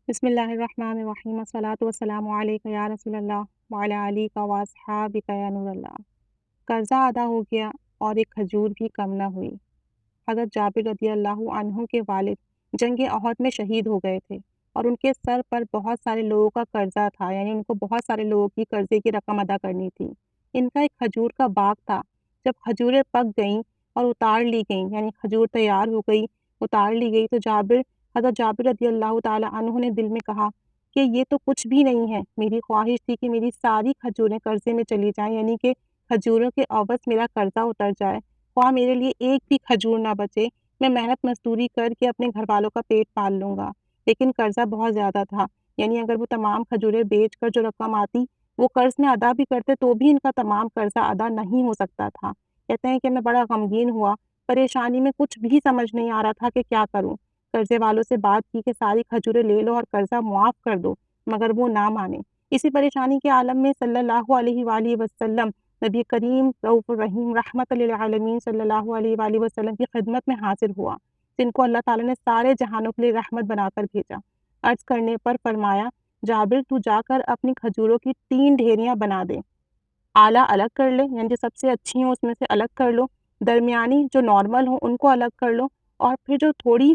بسم اللہ الرحمن الرحیم والصلاۃ والسلام علیک یا رسول اللہ وعلی آلک و اصحابک یا نور اللہ۔ قرضہ ادا ہو گیا اور ایک کھجور بھی کم نہ ہوئی۔ حضرت جابر رضی اللہ عنہ کے والد جنگ احد میں شہید ہو گئے تھے اور ان کے سر پر بہت سارے لوگوں کا قرضہ تھا، یعنی ان کو بہت سارے لوگوں کی قرضے کی رقم ادا کرنی تھی۔ ان کا ایک کھجور کا باغ تھا۔ جب کھجوریں پک گئیں اور اتار لی گئیں، یعنی کھجور تیار ہو گئی، اتار لی گئی، تو حضرت جابر رضی اللہ تعالیٰ عنہ نے دل میں کہا کہ یہ تو کچھ بھی نہیں ہے، میری خواہش تھی کہ میری ساری کھجوریں قرضے میں چلی جائیں، یعنی کہ کھجوروں کے عوض میرا قرضہ اتر جائے، خواہ میرے لیے ایک بھی کھجور نہ بچے، میں محنت مزدوری کر کے اپنے گھر والوں کا پیٹ پال لوں گا۔ لیکن قرضہ بہت زیادہ تھا، یعنی اگر وہ تمام کھجوریں بیچ کر جو رقم آتی وہ قرض میں ادا بھی کرتے تو بھی ان کا تمام قرضہ ادا نہیں ہو سکتا تھا۔ کہتے ہیں کہ میں بڑا غمگین ہوا، پریشانی میں کچھ بھی سمجھ نہیں آ رہا تھا کہ کیا کروں۔ قرضے والوں سے بات کی کہ ساری کھجوریں لے لو اور قرضہ معاف کر دو، مگر وہ نہ مانے۔ اسی پریشانی کے عالم میں صلی اللہ علیہ وآلہ وسلم نبی کریم رؤوف الرحیم رحمت للعالمین صلی اللہ علیہ وآلہ وسلم کی خدمت میں حاضر ہوا، جن کو اللہ تعالیٰ نے سارے جہانوں کے لیے رحمت بنا کر بھیجا۔ عرض کرنے پر فرمایا، جابر تو جا کر اپنی کھجوروں کی 3 ڈھیریاں بنا دے، اعلیٰ الگ کر لے، یعنی جو سب سے اچھی ہوں اس میں سے الگ کر لو، درمیانی جو نارمل ہوں ان کو الگ کر لو، اور پھر جو تھوڑی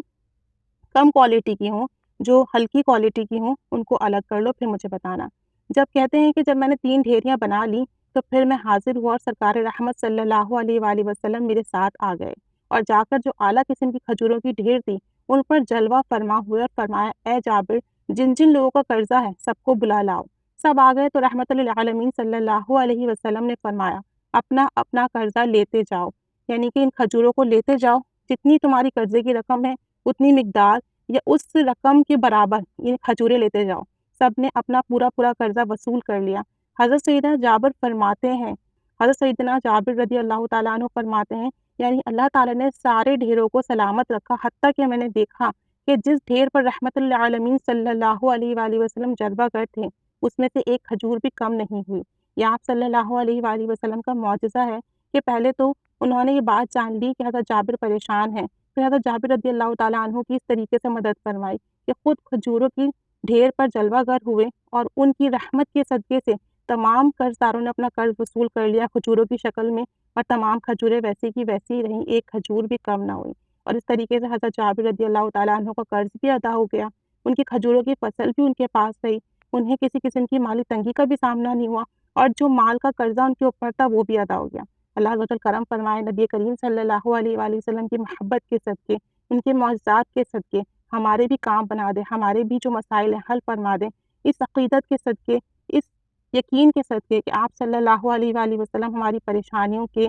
کم کوالٹی کی ہوں، جو ہلکی کوالٹی کی ہوں، ان کو الگ کر لو، پھر مجھے بتانا۔ جب کہتے ہیں کہ جب میں نے 3 ڈھیریاں بنا لی تو پھر میں حاضر ہوا اور سرکار رحمت صلی اللہ علیہ وآلہ وسلم میرے ساتھ آ گئے، اور جا کر جو اعلیٰ قسم کی کھجوروں کی ڈھیر تھی ان پر جلوہ فرما ہوئے اور فرمایا، اے جابر، جن جن لوگوں کا قرضہ ہے سب کو بلا لاؤ۔ سب آ گئے تو رحمت للعالمین صلی اللہ علیہ وسلم نے فرمایا، اپنا اپنا قرضہ لیتے جاؤ، یعنی کہ ان کھجوروں کو لیتے جاؤ، جتنی تمہاری قرضے کی رقم ہے اتنی مقدار یا اس رقم کے برابر یہ کھجوریں لیتے جاؤ۔ سب نے اپنا پورا قرضہ وصول کر لیا۔ حضرت سیدنا جابر فرماتے ہیں، حضرت سیدنا جابر رضی اللہ تعالیٰ عنہ فرماتے ہیں، یعنی اللہ تعالیٰ نے سارے ڈھیروں کو سلامت رکھا، حتیٰ کہ میں نے دیکھا کہ جس ڈھیر پر رحمت للعالمین صلی اللہ علیہ وآلہ وسلم جربہ گر تھے اس میں سے ایک کھجور بھی کم نہیں ہوئی۔ یہ آپ صلی اللہ علیہ وآلہ وسلم کا معجزہ ہے کہ پہلے تو انہوں نے یہ بات جان لی کہ حضرت جابر پریشان ہیں، پھر حضرت جابر رضی اللہ تعالیٰ عنہ کی اس طریقے سے مدد فرمائی کہ خود کھجوروں کی ڈھیر پر جلوہ گر ہوئے، اور ان کی رحمت کے صدقے سے تمام قرض داروں نے اپنا قرض وصول کر لیا کھجوروں کی شکل میں، اور تمام کھجوریں ویسی کی ویسی رہیں، ایک کھجور بھی کم نہ ہوئی۔ اور اس طریقے سے حضرت جابر رضی اللہ تعالیٰ عنہ کا قرض بھی ادا ہو گیا، ان کی کھجوروں کی فصل بھی ان کے پاس رہی، انہیں کسی قسم کی مالی تنگی کا بھی سامنا نہیں ہوا، اور جو مال کا قرضہ ان کے اوپر تھا وہ بھی ادا ہو گیا۔ اللہ عز و جل کرم فرمائے، نبی کریم صلی اللہ علیہ وآلہ وسلم کی محبت کے صدقے، ان کے معجزات کے صدقے ہمارے بھی کام بنا دے، ہمارے بھی جو مسائل ہیں حل فرما دے، اس عقیدت کے صدقے، اس یقین کے صدقے کہ آپ صلی اللہ علیہ وآلہ وسلم ہماری پریشانیوں کے،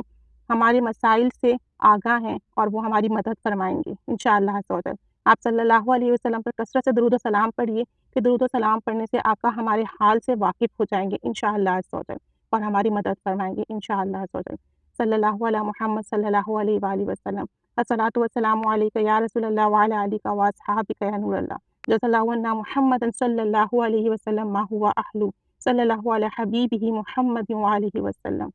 ہمارے مسائل سے آگاہ ہیں اور وہ ہماری مدد فرمائیں گے انشاءاللہ عز و جل۔ آپ صلی اللہ علیہ وسلم پر کثرت سے درود و سلام پڑھیے کہ درود و سلام پڑھنے سے آقا ہمارے حال سے واقف ہو جائیں گے انشاءاللہ عز و جل، اور ہماری مدد فرمائیں گے انشاءاللہ عز و جل۔ صلی اللہ علیہ محمد صلی اللہ علیہ وآلہ وسلم۔ الصلاۃ والسلام علیک یا رسول اللہ وعلی آلک و اصحابک یا نور اللہ۔ جزا اللہ عنا محمد صلی اللہ علیہ وسلم ما ہوا اہلو، صلی اللہ علیہ حبیبہ محمد وآلہ وسلم۔